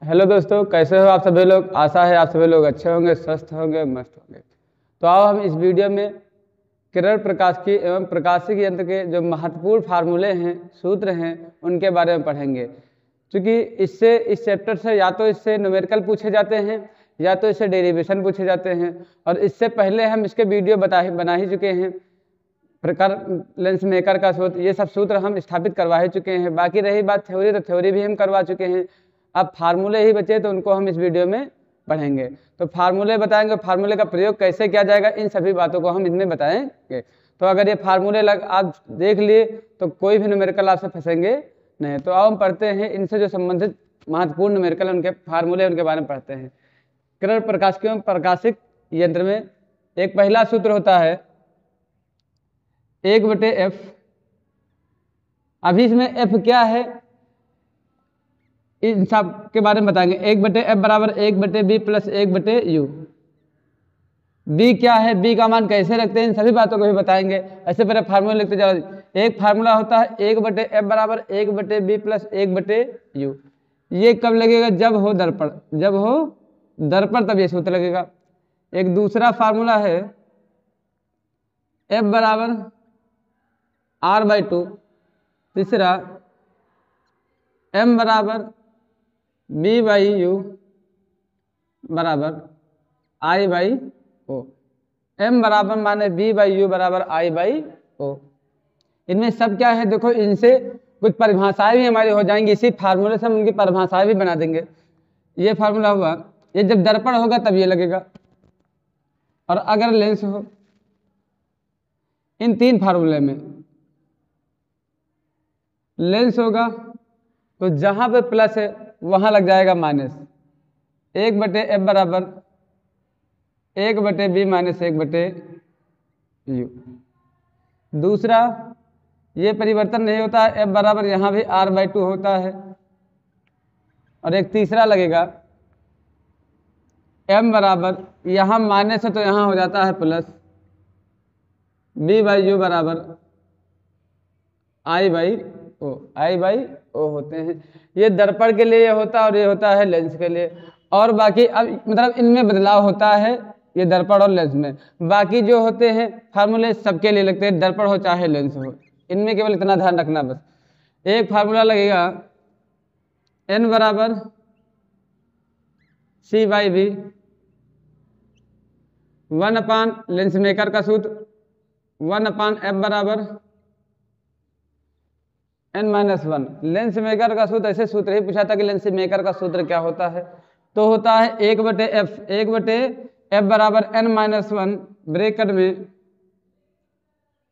Hello दोस्तों, कैसे हो आप सभी लोग। आशा है आप सभी लोग अच्छे होंगे, स्वस्थ होंगे, मस्त होंगे। तो आओ हम इस वीडियो में किरण प्रकाशिकी एवं प्रकाशिक यंत्र के जो महत्वपूर्ण फार्मूले हैं, सूत्र हैं, उनके बारे में पढ़ेंगे। क्योंकि इस चैप्टर से या तो इससे न्यूमेरिकल पूछे जाते हैं या तो इससे डेरिवेशन पूछे जाते हैं। और इससे पहले हम इसके वीडियो बना ही चुके हैं। प्रकार लेंस मेकर का सूत्र, ये सब सूत्र हम स्थापित करवा ही चुके हैं। बाकी रही बात थ्योरी, तो थ्योरी भी हम करवा चुके हैं। अब फार्मूले ही बचे तो उनको हम इस वीडियो में पढ़ेंगे। तो फार्मूले बताएंगे, फार्मूले का प्रयोग कैसे किया जाएगा, इन सभी बातों को हम इनमें बताएंगे। तो अगर ये फार्मूले आप देख लिए तो कोई भी न्यूमेरिकल आपसे फंसेंगे नहीं। तो अब हम पढ़ते हैं इनसे जो संबंधित महत्वपूर्ण न्यूमेरिकल, उनके फार्मूले, उनके बारे में पढ़ते हैं। किरण प्रकाशिकी एवं प्रकाशिक यंत्र में एक पहला सूत्र होता है 1/f। अभी इसमें f क्या है इन सब के बारे में बताएंगे। 1/f बराबर 1/b प्लस 1/u। b क्या है, b का मान कैसे रखते हैं, इन सभी बातों को भी बताएंगे। ऐसे पहले फार्मूला लिखते जाओ। एक फार्मूला होता है 1/f बराबर 1/b प्लस 1/u। ये कब लगेगा, जब हो दर्पण, जब हो दर्पण तब ये सूत्र लगेगा। एक दूसरा फार्मूला है f बराबर r/2। तीसरा m बराबर b/u बराबर I/o। m बराबर माने b/u बराबर I/o। इनमें सब क्या है देखो, इनसे कुछ परिभाषाएं भी हमारी हो जाएंगी। इसी फार्मूले से हम उनकी परिभाषाएं भी बना देंगे। ये फार्मूला हुआ, ये जब दर्पण होगा तब ये लगेगा। और अगर लेंस हो, इन तीन फार्मूले में लेंस होगा तो जहां पे प्लस है वहां लग जाएगा माइनस। 1/f बराबर 1/b माइनस 1/u। दूसरा, ये परिवर्तन नहीं होता है, f बराबर यहां भी r/2 होता है। और एक तीसरा लगेगा m बराबर यहां माइनस है तो यहां हो जाता है प्लस, b/u बराबर I/o होते हैं। ये दर्पण के लिए होता है और ये होता है लेंस के लिए। और बाकी अब मतलब इनमें बदलाव होता है, ये दर्पण और लेंस में। बाकी जो होते हैं फार्मूले सबके लिए लगते हैं, दर्पण हो चाहे लेंस हो। इनमें केवल इतना ध्यान रखना बस। एक फार्मूला लगेगा n बराबर c/v 1/, लेंस मेकर का सूत्र 1/f बराबर n-1। लेंस मेकर का सूत्र, ऐसे सूत्र ही पूछा था कि लेंस मेकर का सूत्र क्या होता है। तो होता है 1/f। 1/f बराबर n-1 ब्रैकेट में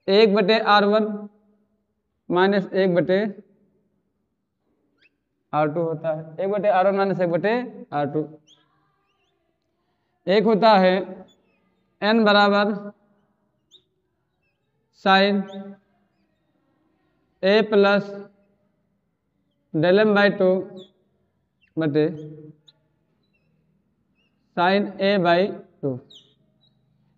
1/r1 माइनस 1/r2 होता है। 1/r1 minus 1/r2। एक होता है n बराबर sign a plus del m/2 बटे साइन a/2।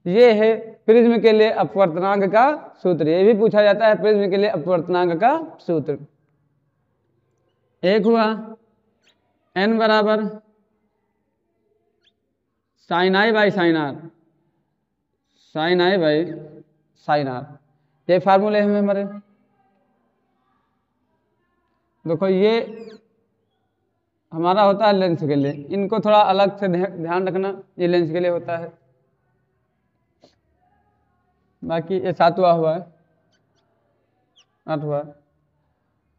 ये है प्रिज्म के लिए अपवर्तनांक का सूत्र। ये भी पूछा जाता है प्रिज्म के लिए अपवर्तनांक का सूत्र। एक हुआ n बराबर साइन i/साइन r, साइन i/साइन r। ये फार्मूले हैं हमारे। देखो ये हमारा होता है लेंस के लिए, इनको थोड़ा अलग से ध्यान रखना, ये लेंस के लिए होता है। बाकी ये सातवां हुआ है, आठवां।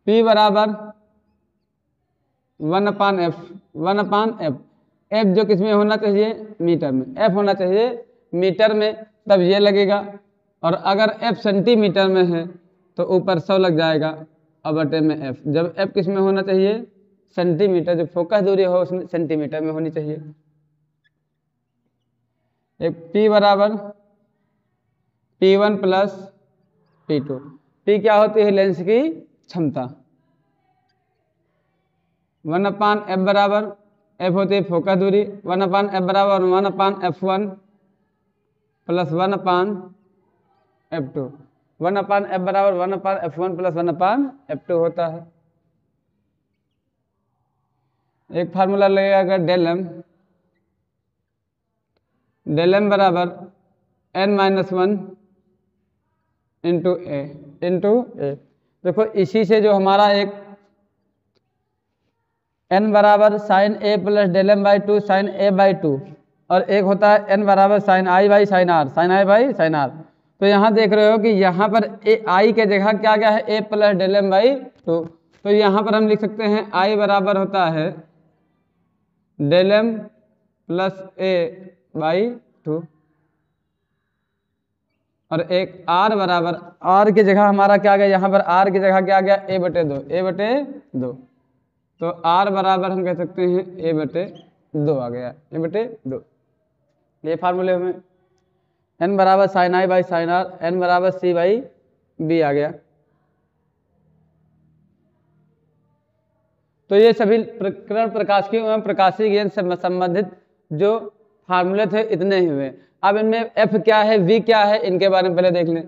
P बराबर 1/f। 1/f, f जो किसमें होना चाहिए, मीटर में। f होना चाहिए मीटर में, तब ये लगेगा। और अगर f सेंटीमीटर में है तो ऊपर 100 लग जाएगा और बटे में f। जब f किस में होना चाहिए, सेंटीमीटर, जो फोकस दूरी हो उसमें सेंटीमीटर में होनी चाहिए। एक P बराबर P1 प्लस P2। P क्या होती है, लेंस की क्षमता। 1/f बराबर, f होती है फोकस दूरी, 1/f बराबर 1/f1 प्लस 1/f2। 1/f बराबर 1/f1 प्लस 1/f2 होता है। एक फार्मूला लगेगा अगर डेल एम बराबर n-1 इंटू ए। देखो इसी से जो हमारा एक n बराबर sine A plus del M by two sine A by two, और एक होता है n बराबर sine I by sine R, sine I by sine R. तो यहाँ देख रहे हो कि यहाँ पर आई के जगह क्या क्या है, A plus del M by two. तो यहाँ पर हम लिख सकते हैं आई बराबर होता है del M plus A by two, और एक आर बराबर, आर की जगह हमारा क्या गया, यहाँ पर आर की जगह क्या गया, ए बटे दो। तो आर बराबर हम कह सकते हैं ए बटे दो आ गया, ए बटे दो। ये फार्मूले में एन बराबर sine I by sine R, N बराबर सी बाई बी आ गया। तो ये सभी किरण प्रकाशिकी एवं प्रकाशीय गेंद से संबंधित जो फार्मूले थे इतने ही हुए। अब इनमें एफ क्या है, वी क्या है, इनके बारे में पहले देख लें।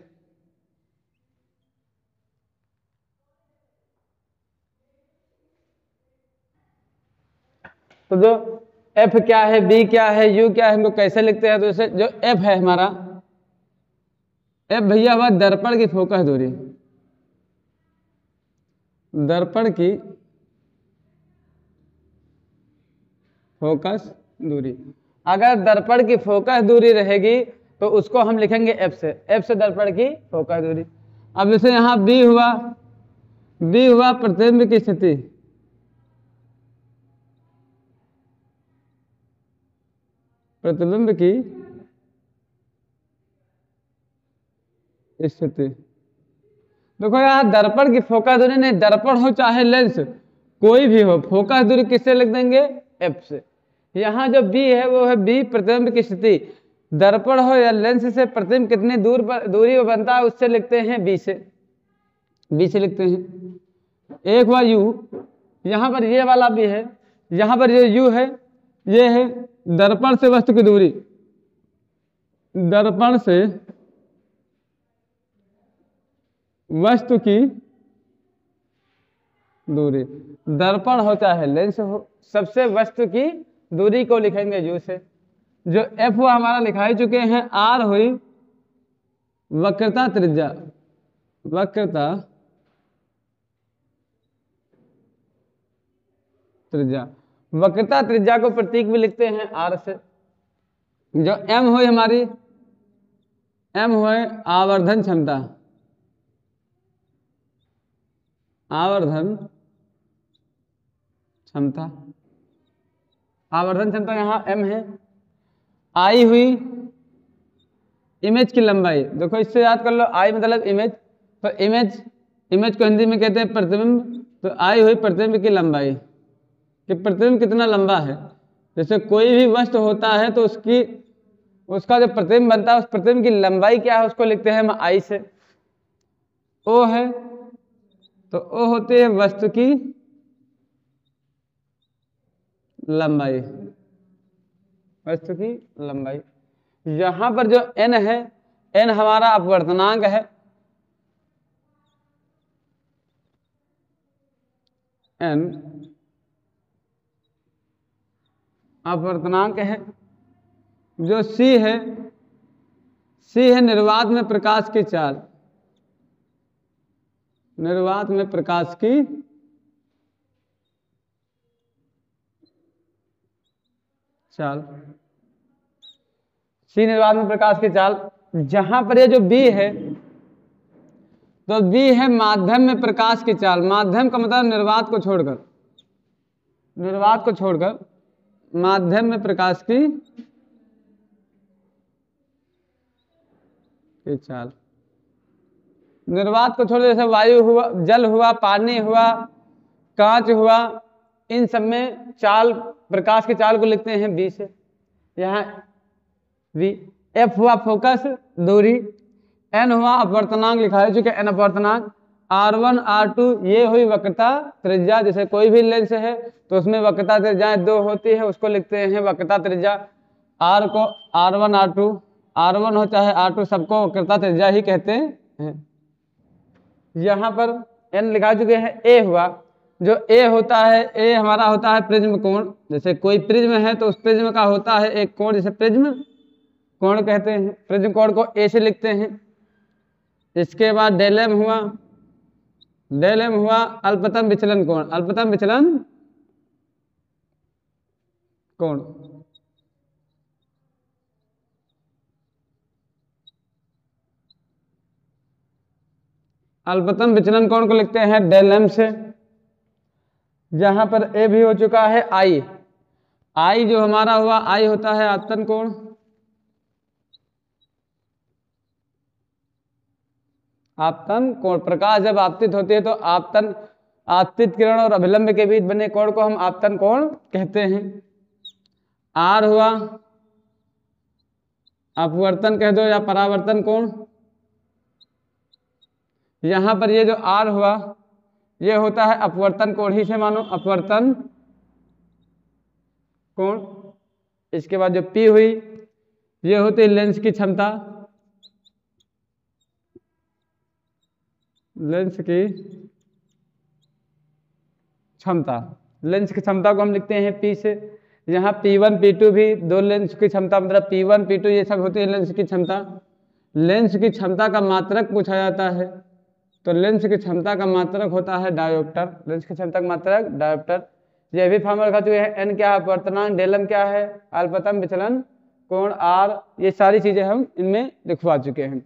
तो जो एफ क्या है, बी क्या है, यू क्या है, इनको कैसे लिखते हैं। तो जैसे जो एफ है हमारा, एफ भैया हुआ दर्पण की फोकस दूरी, दर्पण की फोकस दूरी। अगर दर्पण की फोकस दूरी रहेगी तो उसको हम लिखेंगे एफ से दर्पण की फोकस दूरी। अब जैसे यहाँ बी हुआ प्रतिबिंब की स्थिति, प्रतिबिंब की स्थिति। देखो यार दर्पण की फोकस दूरी नहीं, दर्पण हो चाहे लेंस कोई भी हो, फोकस दूरी किससे लिख देंगे, एफ से। यहाँ जो बी है वो है बी प्रतिबिंब की स्थिति, दर्पण हो या लेंस से प्रतिबिंब कितनी दूरी पर बनता है उससे लिखते हैं बी से लिखते हैं। एक हुआ यू, यहाँ पर ये वाला भी है, यहाँ पर ये यू है, ये है दर्पण से वस्तु की दूरी, दर्पण से वस्तु की दूरी। दर्पण हो चाहे लेंस हो, सबसे वस्तु की दूरी को लिखेंगे यू से। जो एफ हुआ हमारा लिखा ही चुके हैं, आर हुई वक्रता त्रिज्या, वक्रता त्रिज्या, वक्रता त्रिज्या को प्रतीक भी लिखते हैं आर से। जो एम हुई हमारी, एम हुए आवर्धन क्षमता, आवर्धन क्षमता, आवर्धन क्षमता यहाँ एम है। आई हुई इमेज की लंबाई, देखो इससे याद कर लो, आई मतलब इमेज, तो इमेज को हिंदी में कहते हैं प्रतिबिंब। तो आई हुई प्रतिबिंब की लंबाई, कि प्रतिबिंब कितना लंबा है। जैसे कोई भी वस्तु होता है तो उसका जो प्रतिबिंब बनता है उस प्रतिबिंब की लंबाई क्या है उसको लिखते हैं हम आई से। ओ है तो ओ होती है वस्तु की लंबाई, वस्तु की लंबाई। यहां पर जो n है, n हमारा अपवर्तनांक है, n अपवर्तनांक है। जो c है निर्वात में प्रकाश की चाल, निर्वात में प्रकाश की चाल, सी निर्वात में प्रकाश की चाल। जहां पर ये जो बी है, तो बी है माध्यम में प्रकाश की चाल। माध्यम का मतलब निर्वात को छोड़कर, निर्वात को छोड़कर माध्यम में प्रकाश की चाल। निर्वात को छोड़, जैसे वायु हुआ, जल हुआ, पानी हुआ, कांच हुआ, इन सब में चाल, प्रकाश की चाल को लिखते हैं बी से। यहाँ वी। एफ हुआ फोकस दूरी, एन हुआ अपवर्तनांक लिखा है चूंकि एन अपवर्तनांक, R1 R2 ये हुई वक्रता त्रिज्या। जैसे कोई भी लेंस है तो उसमें वक्रता त्रिज्याएं दो होती है, उसको लिखते हैं वक्रता त्रिज्या। R को R1 R2, R1 हो चाहे R2 सबको वक्रता त्रिज्या ही कहते हैं। यहाँ पर n लिखा चुके हैं। ए हुआ जो ए होता है, ए हमारा होता है प्रिज्म कोण। जैसे कोई प्रिज्म है तो उस प्रिज्म का होता है एक कोण, जैसे प्रिज्म कोण कहते हैं। प्रिज्म कोण को ए से लिखते हैं। इसके बाद डेल एम हुआ, डेल एम हुआ अल्पतम विचलन कोण, अल्पतम विचलन कोण। अल्पतम विचलन कोण को लिखते हैं डेल एम से। जहां पर ए भी हो चुका है आई, आई जो हमारा हुआ आई होता है आपतन कोण। आपतन कोण, प्रकाश जब आपतित होती है तो आपतन, आपतित किरण और अभिलंब के बीच बने कोण को हम आपतन कोण कहते हैं। आर हुआ अपवर्तन कह दो या परावर्तन कोण। यहां पर ये जो आर हुआ ये होता है अपवर्तन कोण ही से मानो, अपवर्तन कोण। इसके बाद जो पी हुई ये होती है लेंस की क्षमता, लेंस की क्षमता, लेंस की क्षमता को हम लिखते हैं पी से। यहाँ P1 P2 भी दो लेंस की क्षमता, मतलब P1 P2 ये सब होती है लेंस की क्षमता। लेंस की क्षमता का मात्रक पूछा जाता है तो लेंस की क्षमता का मात्रक होता है डायोप्टर, लेंस की क्षमता का मात्रक डायोप्टर। ये भी फॉर्मूला रखा चुके हैं। एन क्या है अपवर्तनांक, डेल एम क्या है अल्पतम विचलन कोण, आर, ये सारी चीजें हम इनमें लिखवा चुके हैं।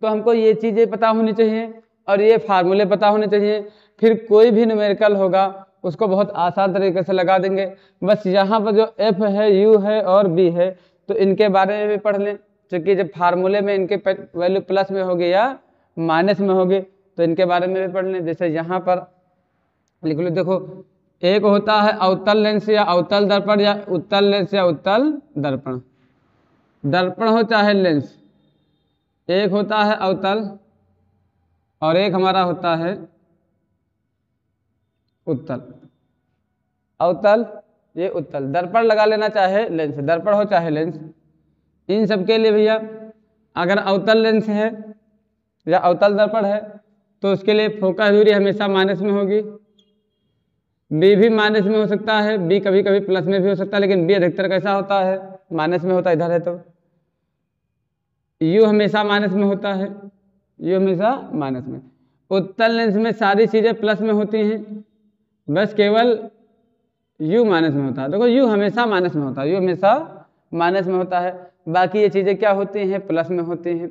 तो हमको ये चीजें पता होनी चाहिए और ये फार्मूले पता होने चाहिए। फिर कोई भी न्यूमेरिकल होगा उसको बहुत आसान तरीके से लगा देंगे। बस यहाँ पर जो एफ है, यू है और बी है तो इनके बारे में भी पढ़ लें, क्योंकि जब फार्मूले में इनके वैल्यू प्लस में होगी या माइनस में होगी तो इनके बारे में भी पढ़ लें। जैसे यहाँ पर लिख लो, देखो एक होता है अवतल लेंस या अवतल दर्पण या उत्तल लेंस या उत्तल दर्पण। दर्पण हो चाहे लेंस, एक होता है अवतल और एक हमारा होता है उत्तल। अवतल ये उत्तल, दर्पण लगा लेना चाहे लेंस, दर्पण हो चाहे लेंस। इन सब के लिए भैया अगर अवतल लेंस है या अवतल दर्पण है तो उसके लिए फोकस दूरी हमेशा माइनस में होगी। बी भी माइनस में हो सकता है, बी कभी कभी प्लस में भी हो सकता है, लेकिन बी अधिकतर कैसा होता है माइनस में होता है, इधर है तो। यू हमेशा माइनस में होता है, यू हमेशा माइनस में। उत्तल लेंस में सारी चीजें प्लस में होती हैं, बस केवल यू माइनस में होता है। देखो यू हमेशा माइनस में होता है, यू हमेशा माइनस में होता है, बाकी ये चीजें क्या होती हैं प्लस में होती हैं।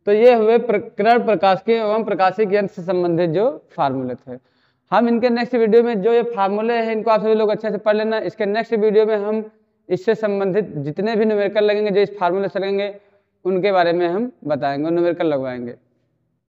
तो ये हुए किरण प्रकाशिकी एवं प्रकाशिक यंत्र से संबंधित जो फार्मूले थे। हम इनके नेक्स्ट वीडियो में जो ये फार्मूले हैं इनको आप सभी लोग अच्छे से पढ़ लेना। इसके नेक्स्ट वीडियो में हम इससे संबंधित जितने भी न्यूमेरिकल लगेंगे जो इस फार्मूले से लगेंगे उनके बारे में हम बताएंगे और न्यूमेरिकल लगवाएंगे।